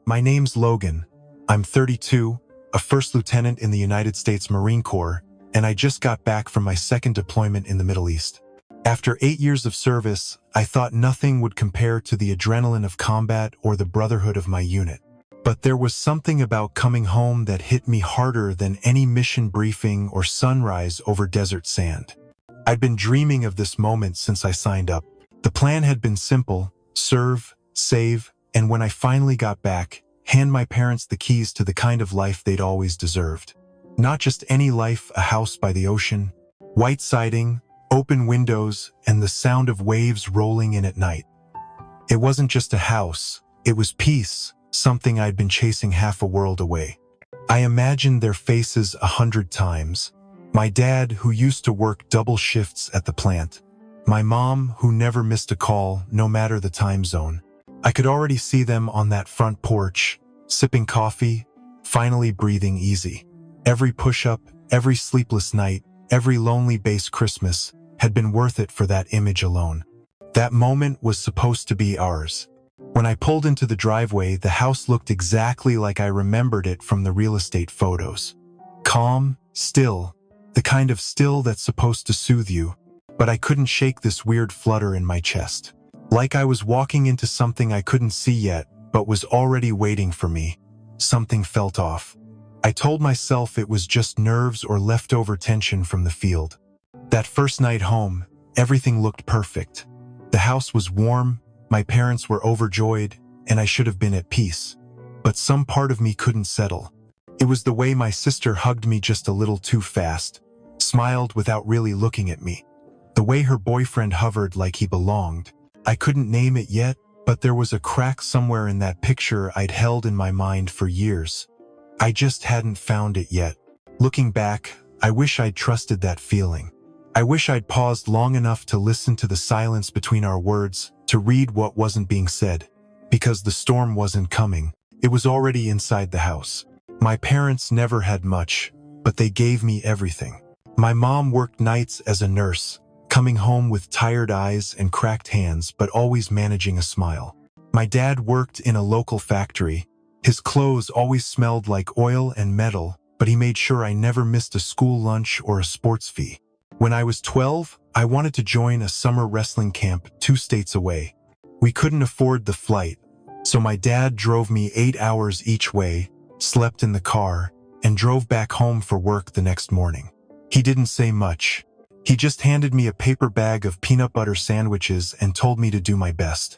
My name's Logan. I'm 32, a first lieutenant in the United States Marine Corps, and I just got back from my second deployment in the Middle East. After 8 years of service, I thought nothing would compare to the adrenaline of combat or the brotherhood of my unit. But there was something about coming home that hit me harder than any mission briefing or sunrise over desert sand. I'd been dreaming of this moment since I signed up. The plan had been simple: serve, save, and when I finally got back, hand my parents the keys to the kind of life they'd always deserved. Not just any life, a house by the ocean, white siding, open windows, and the sound of waves rolling in at night. It wasn't just a house, it was peace, something I'd been chasing half a world away. I imagined their faces 100 times. My dad, who used to work double shifts at the plant. My mom, who never missed a call, no matter the time zone. I could already see them on that front porch, sipping coffee, finally breathing easy. Every push-up, every sleepless night, every lonely base Christmas had been worth it for that image alone. That moment was supposed to be ours. When I pulled into the driveway, the house looked exactly like I remembered it from the real estate photos. Calm, still, the kind of still that's supposed to soothe you, but I couldn't shake this weird flutter in my chest. Like I was walking into something I couldn't see yet, but was already waiting for me. Something felt off. I told myself it was just nerves or leftover tension from the field. That first night home, everything looked perfect. The house was warm, my parents were overjoyed, and I should have been at peace. But some part of me couldn't settle. It was the way my sister hugged me just a little too fast, smiled without really looking at me. The way her boyfriend hovered like he belonged. I couldn't name it yet, but there was a crack somewhere in that picture I'd held in my mind for years. I just hadn't found it yet. Looking back, I wish I'd trusted that feeling. I wish I'd paused long enough to listen to the silence between our words, to read what wasn't being said. Because the storm wasn't coming. It was already inside the house. My parents never had much, but they gave me everything. My mom worked nights as a nurse, coming home with tired eyes and cracked hands, but always managing a smile. My dad worked in a local factory. His clothes always smelled like oil and metal, but he made sure I never missed a school lunch or a sports fee. When I was 12, I wanted to join a summer wrestling camp 2 states away. We couldn't afford the flight, so my dad drove me 8 hours each way, slept in the car, and drove back home for work the next morning. He didn't say much. He just handed me a paper bag of peanut butter sandwiches and told me to do my best.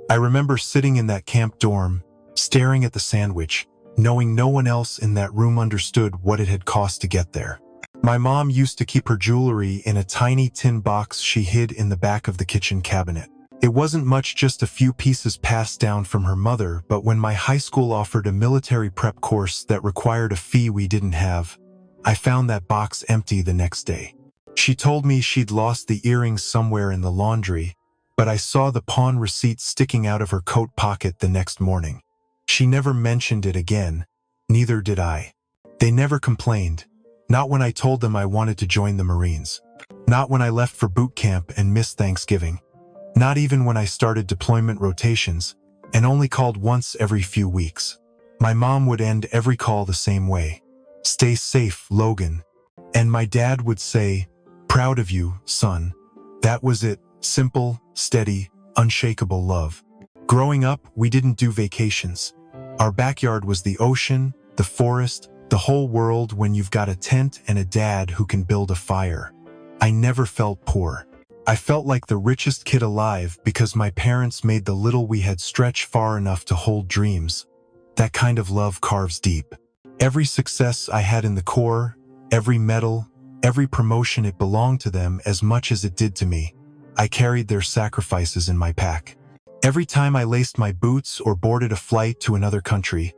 I remember sitting in that camp dorm, staring at the sandwich, knowing no one else in that room understood what it had cost to get there. My mom used to keep her jewelry in a tiny tin box she hid in the back of the kitchen cabinet. It wasn't much, just a few pieces passed down from her mother, but when my high school offered a military prep course that required a fee we didn't have, I found that box empty the next day. She told me she'd lost the earrings somewhere in the laundry, but I saw the pawn receipt sticking out of her coat pocket the next morning. She never mentioned it again, neither did I. They never complained. Not when I told them I wanted to join the Marines. Not when I left for boot camp and missed Thanksgiving. Not even when I started deployment rotations and only called once every few weeks. My mom would end every call the same way. "Stay safe, Logan." And my dad would say, "Proud of you, son." That was it. Simple, steady, unshakable love. Growing up, we didn't do vacations. Our backyard was the ocean, the forest, the whole world when you've got a tent and a dad who can build a fire. I never felt poor. I felt like the richest kid alive because my parents made the little we had stretch far enough to hold dreams. That kind of love carves deep. Every success I had in the Corps, every medal, every promotion, it belonged to them as much as it did to me. I carried their sacrifices in my pack. Every time I laced my boots or boarded a flight to another country,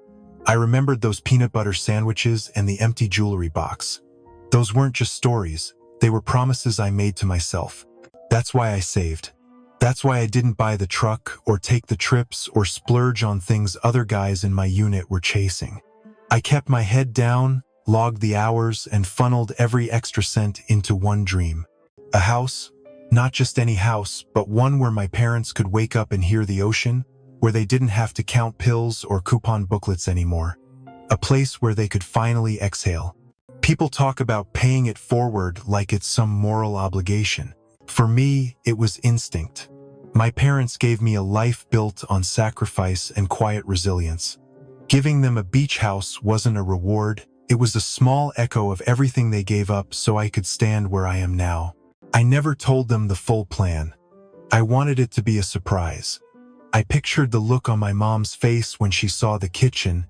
I remembered those peanut butter sandwiches and the empty jewelry box. Those weren't just stories, they were promises I made to myself. That's why I saved. That's why I didn't buy the truck or take the trips or splurge on things other guys in my unit were chasing. I kept my head down, logged the hours, and funneled every extra cent into one dream. A house, not just any house, but one where my parents could wake up and hear the ocean, where they didn't have to count pills or coupon booklets anymore. A place where they could finally exhale. People talk about paying it forward like it's some moral obligation. For me, it was instinct. My parents gave me a life built on sacrifice and quiet resilience. Giving them a beach house wasn't a reward, it was a small echo of everything they gave up so I could stand where I am now. I never told them the full plan. I wanted it to be a surprise. I pictured the look on my mom's face when she saw the kitchen,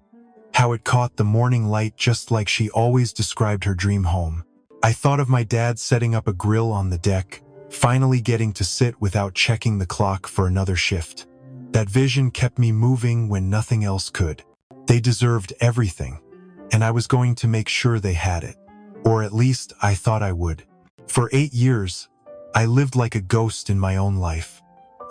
how it caught the morning light just like she always described her dream home. I thought of my dad setting up a grill on the deck, finally getting to sit without checking the clock for another shift. That vision kept me moving when nothing else could. They deserved everything, and I was going to make sure they had it. Or at least I thought I would. For 8 years, I lived like a ghost in my own life.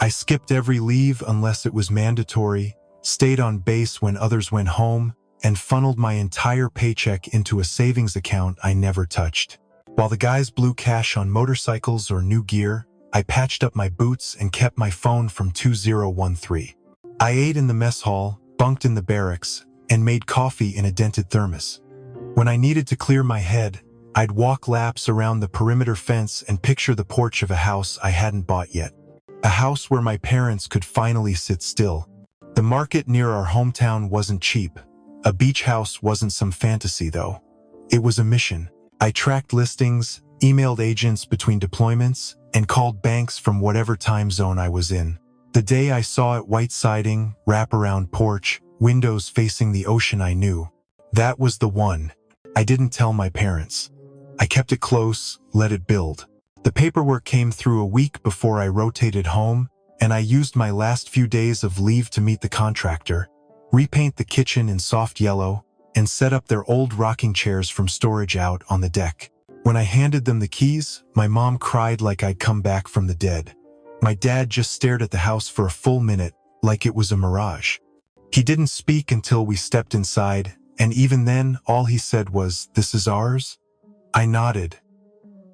I skipped every leave unless it was mandatory, stayed on base when others went home, and funneled my entire paycheck into a savings account I never touched. While the guys blew cash on motorcycles or new gear, I patched up my boots and kept my phone from 2013. I ate in the mess hall, bunked in the barracks, and made coffee in a dented thermos. When I needed to clear my head, I'd walk laps around the perimeter fence and picture the porch of a house I hadn't bought yet. A house where my parents could finally sit still. The market near our hometown wasn't cheap. A beach house wasn't some fantasy, though. It was a mission. I tracked listings, emailed agents between deployments, and called banks from whatever time zone I was in. The day I saw it, white siding, wraparound porch, windows facing the ocean, I knew. That was the one. I didn't tell my parents. I kept it close, let it build. The paperwork came through a week before I rotated home, and I used my last few days of leave to meet the contractor, repaint the kitchen in soft yellow, and set up their old rocking chairs from storage out on the deck. When I handed them the keys, my mom cried like I'd come back from the dead. My dad just stared at the house for a full minute, like it was a mirage. He didn't speak until we stepped inside, and even then, all he said was, "This is ours?" I nodded.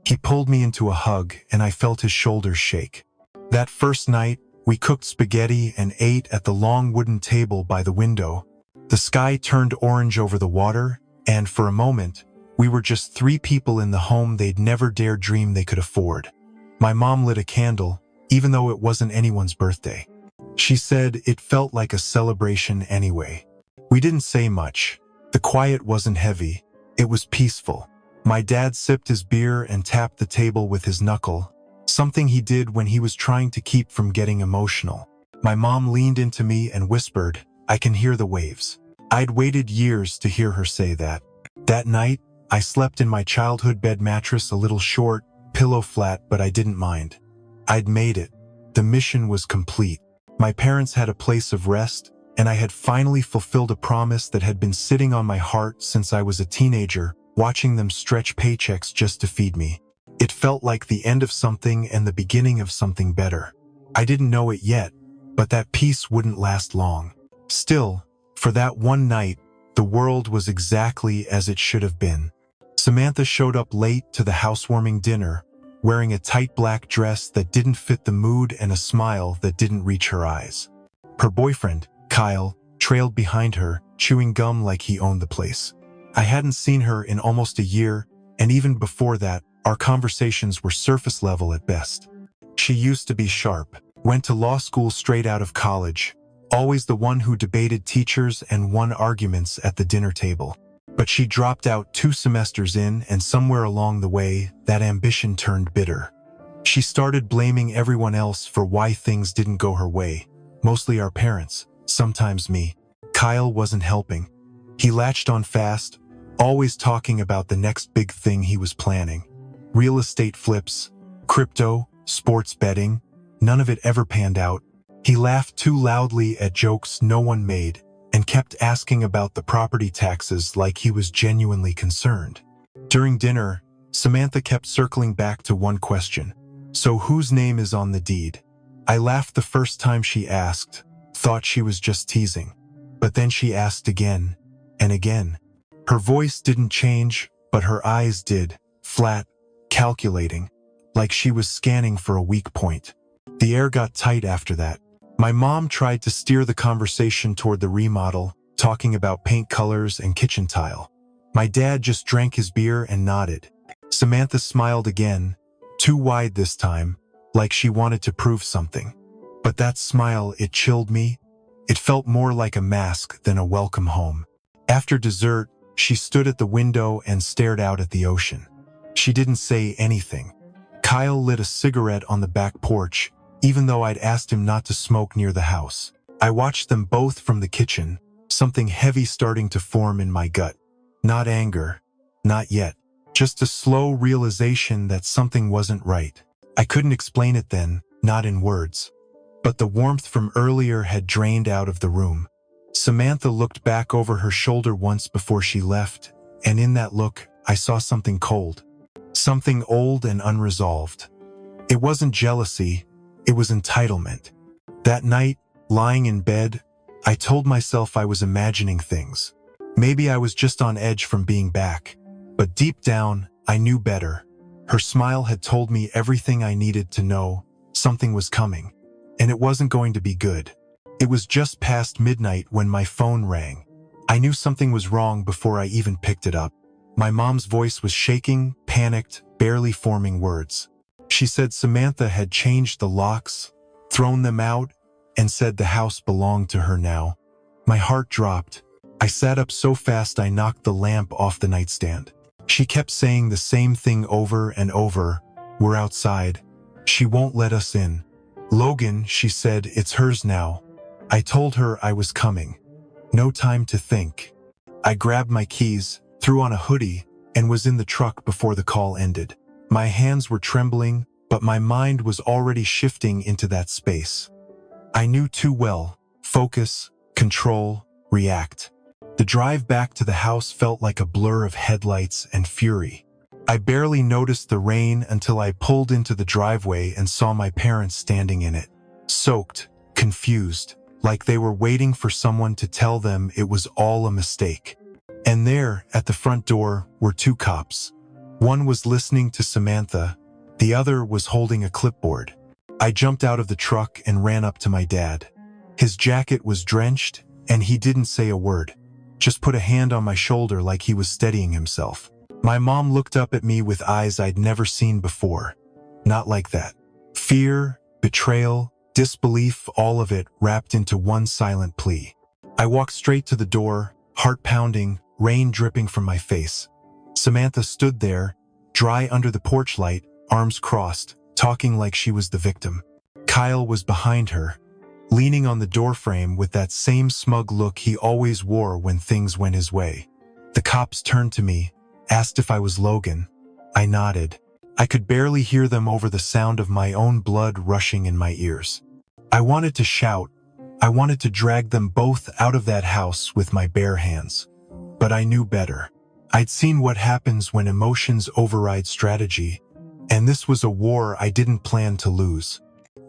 He pulled me into a hug, and I felt his shoulders shake. That first night, we cooked spaghetti and ate at the long wooden table by the window. The sky turned orange over the water, and for a moment, we were just 3 people in the home they'd never dared dream they could afford. My mom lit a candle, even though it wasn't anyone's birthday. She said it felt like a celebration anyway. We didn't say much. The quiet wasn't heavy. It was peaceful. My dad sipped his beer and tapped the table with his knuckle, something he did when he was trying to keep from getting emotional. My mom leaned into me and whispered, "I can hear the waves." I'd waited years to hear her say that. That night, I slept in my childhood bed mattress, a little short, pillow flat, but I didn't mind. I'd made it. The mission was complete. My parents had a place of rest, and I had finally fulfilled a promise that had been sitting on my heart since I was a teenager, watching them stretch paychecks just to feed me. It felt like the end of something and the beginning of something better. I didn't know it yet, but that peace wouldn't last long. Still, for that one night, the world was exactly as it should have been. Samantha showed up late to the housewarming dinner, wearing a tight black dress that didn't fit the mood and a smile that didn't reach her eyes. Her boyfriend, Kyle, trailed behind her, chewing gum like he owned the place. I hadn't seen her in almost a year, and even before that, our conversations were surface level at best. She used to be sharp, went to law school straight out of college, always the one who debated teachers and won arguments at the dinner table. But she dropped out 2 semesters in, and somewhere along the way, that ambition turned bitter. She started blaming everyone else for why things didn't go her way, mostly our parents, sometimes me. Kyle wasn't helping. He latched on fast, always talking about the next big thing he was planning. Real estate flips, crypto, sports betting, none of it ever panned out. He laughed too loudly at jokes no one made, and kept asking about the property taxes like he was genuinely concerned. During dinner, Samantha kept circling back to one question. "So whose name is on the deed?" I laughed the first time she asked, thought she was just teasing. But then she asked again, and again. Her voice didn't change, but her eyes did, flat, calculating, like she was scanning for a weak point. The air got tight after that. My mom tried to steer the conversation toward the remodel, talking about paint colors and kitchen tile. My dad just drank his beer and nodded. Samantha smiled again, too wide this time, like she wanted to prove something. But that smile, it chilled me. It felt more like a mask than a welcome home. After dessert, she stood at the window and stared out at the ocean. She didn't say anything. Kyle lit a cigarette on the back porch, even though I'd asked him not to smoke near the house. I watched them both from the kitchen, something heavy starting to form in my gut. Not anger, not yet. Just a slow realization that something wasn't right. I couldn't explain it then, not in words. But the warmth from earlier had drained out of the room. Samantha looked back over her shoulder once before she left, and in that look, I saw something cold. Something old and unresolved. It wasn't jealousy, it was entitlement. That night, lying in bed, I told myself I was imagining things. Maybe I was just on edge from being back. But deep down, I knew better. Her smile had told me everything I needed to know. Something was coming. And it wasn't going to be good. It was just past midnight when my phone rang. I knew something was wrong before I even picked it up. My mom's voice was shaking, panicked, barely forming words. She said Samantha had changed the locks, thrown them out, and said the house belonged to her now. My heart dropped. I sat up so fast I knocked the lamp off the nightstand. She kept saying the same thing over and over. We're outside. She won't let us in. Logan, she said, it's hers now. I told her I was coming. No time to think. I grabbed my keys, threw on a hoodie, and was in the truck before the call ended. My hands were trembling, but my mind was already shifting into that space. I knew too well. Focus, control, react. The drive back to the house felt like a blur of headlights and fury. I barely noticed the rain until I pulled into the driveway and saw my parents standing in it. Soaked, confused, like they were waiting for someone to tell them it was all a mistake. And there, at the front door, were two cops. One was listening to Samantha, the other was holding a clipboard. I jumped out of the truck and ran up to my dad. His jacket was drenched, and he didn't say a word. Just put a hand on my shoulder like he was steadying himself. My mom looked up at me with eyes I'd never seen before. Not like that. Fear, betrayal, disbelief, all of it wrapped into one silent plea. I walked straight to the door, heart pounding, rain dripping from my face. Samantha stood there, dry under the porch light, arms crossed, talking like she was the victim. Kyle was behind her, leaning on the doorframe with that same smug look he always wore when things went his way. The cops turned to me, asked if I was Logan. I nodded. I could barely hear them over the sound of my own blood rushing in my ears. I wanted to shout. I wanted to drag them both out of that house with my bare hands. But I knew better. I'd seen what happens when emotions override strategy, and this was a war I didn't plan to lose.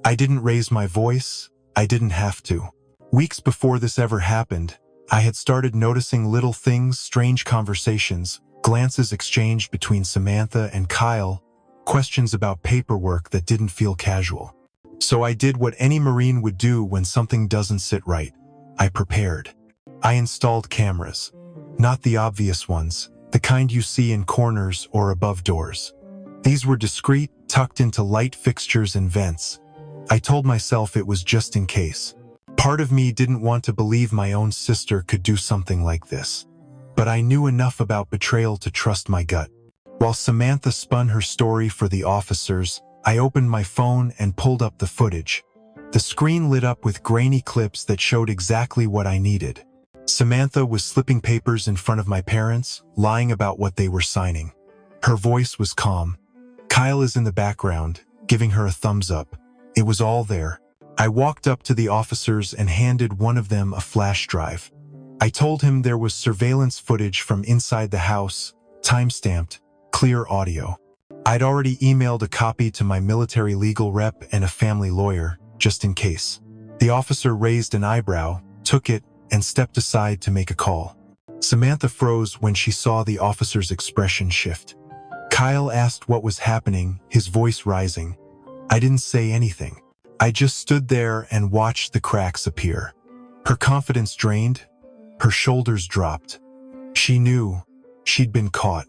I didn't raise my voice. I didn't have to. Weeks before this ever happened, I had started noticing little things, strange conversations, glances exchanged between Samantha and Kyle, questions about paperwork that didn't feel casual. So I did what any Marine would do when something doesn't sit right. I prepared. I installed cameras. Not the obvious ones, the kind you see in corners or above doors. These were discreet, tucked into light fixtures and vents. I told myself it was just in case. Part of me didn't want to believe my own sister could do something like this. But I knew enough about betrayal to trust my gut. While Samantha spun her story for the officers, I opened my phone and pulled up the footage. The screen lit up with grainy clips that showed exactly what I needed. Samantha was slipping papers in front of my parents, lying about what they were signing. Her voice was calm. Kyle is in the background, giving her a thumbs up. It was all there. I walked up to the officers and handed one of them a flash drive. I told him there was surveillance footage from inside the house, time-stamped, clear audio. I'd already emailed a copy to my military legal rep and a family lawyer, just in case. The officer raised an eyebrow, took it, and stepped aside to make a call. Samantha froze when she saw the officer's expression shift. Kyle asked what was happening, his voice rising. I didn't say anything. I just stood there and watched the cracks appear. Her confidence drained, her shoulders dropped. She knew she'd been caught.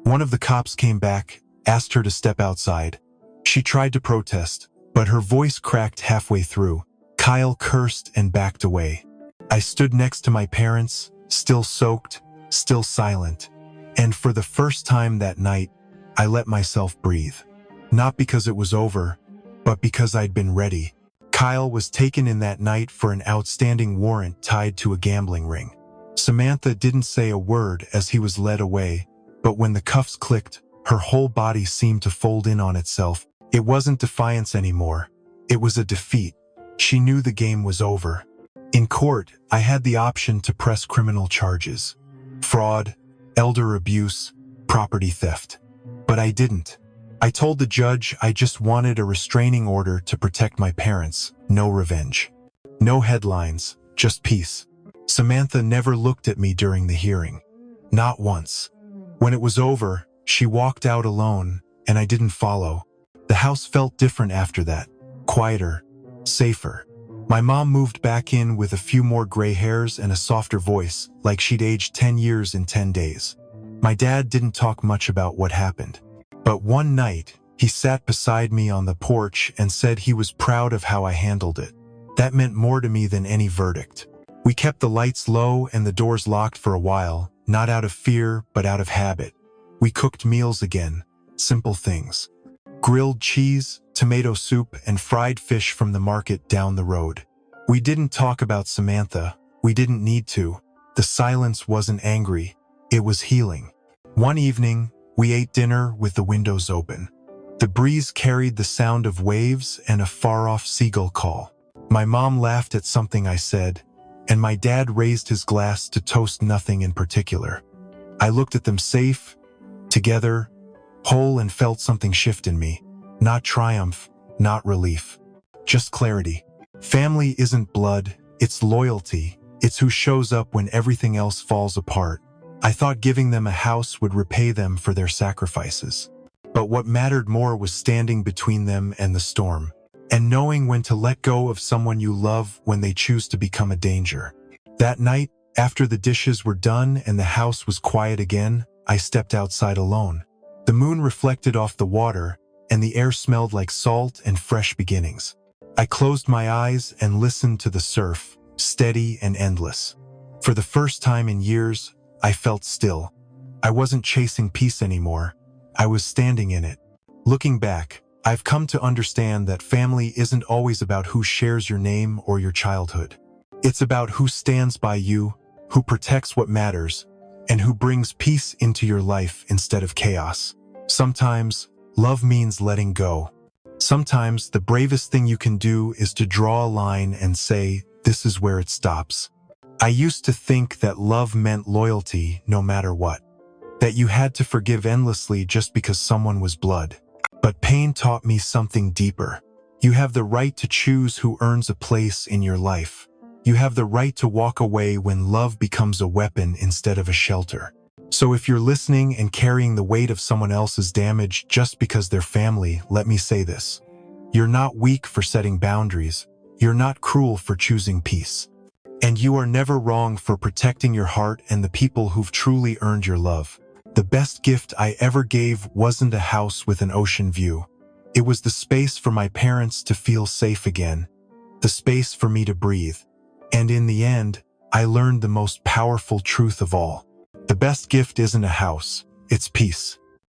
One of the cops came back, asked her to step outside. She tried to protest, but her voice cracked halfway through. Kyle cursed and backed away. I stood next to my parents, still soaked, still silent. And for the first time that night, I let myself breathe. Not because it was over, but because I'd been ready. Kyle was taken in that night for an outstanding warrant tied to a gambling ring. Samantha didn't say a word as he was led away, but when the cuffs clicked, her whole body seemed to fold in on itself. It wasn't defiance anymore. It was a defeat. She knew the game was over. In court, I had the option to press criminal charges. Fraud, elder abuse, property theft. But I didn't. I told the judge I just wanted a restraining order to protect my parents, no revenge. No headlines, just peace. Samantha never looked at me during the hearing. Not once. When it was over, she walked out alone, and I didn't follow. The house felt different after that. Quieter, safer. My mom moved back in with a few more gray hairs and a softer voice, like she'd aged 10 years in 10 days. My dad didn't talk much about what happened. But one night, he sat beside me on the porch and said he was proud of how I handled it. That meant more to me than any verdict. We kept the lights low and the doors locked for a while, not out of fear, but out of habit. We cooked meals again, simple things. Grilled cheese, tomato soup, and fried fish from the market down the road. We didn't talk about Samantha. We didn't need to. The silence wasn't angry. It was healing. One evening, we ate dinner with the windows open. The breeze carried the sound of waves and a far-off seagull call. My mom laughed at something I said, and my dad raised his glass to toast nothing in particular. I looked at them safe, together, whole, and felt something shift in me. Not triumph, not relief. Just clarity. Family isn't blood, it's loyalty. It's who shows up when everything else falls apart. I thought giving them a house would repay them for their sacrifices. But what mattered more was standing between them and the storm, and knowing when to let go of someone you love when they choose to become a danger. That night, after the dishes were done and the house was quiet again, I stepped outside alone. The moon reflected off the water, and the air smelled like salt and fresh beginnings. I closed my eyes and listened to the surf, steady and endless. For the first time in years, I felt still. I wasn't chasing peace anymore. I was standing in it. Looking back, I've come to understand that family isn't always about who shares your name or your childhood. It's about who stands by you, who protects what matters, and who brings peace into your life instead of chaos. Sometimes, love means letting go. Sometimes, the bravest thing you can do is to draw a line and say, this is where it stops. I used to think that love meant loyalty no matter what. That you had to forgive endlessly just because someone was blood. But pain taught me something deeper. You have the right to choose who earns a place in your life. You have the right to walk away when love becomes a weapon instead of a shelter. So if you're listening and carrying the weight of someone else's damage just because they're family, let me say this. You're not weak for setting boundaries. You're not cruel for choosing peace. And you are never wrong for protecting your heart and the people who've truly earned your love. The best gift I ever gave wasn't a house with an ocean view. It was the space for my parents to feel safe again, the space for me to breathe. And in the end, I learned the most powerful truth of all. The best gift isn't a house, it's peace.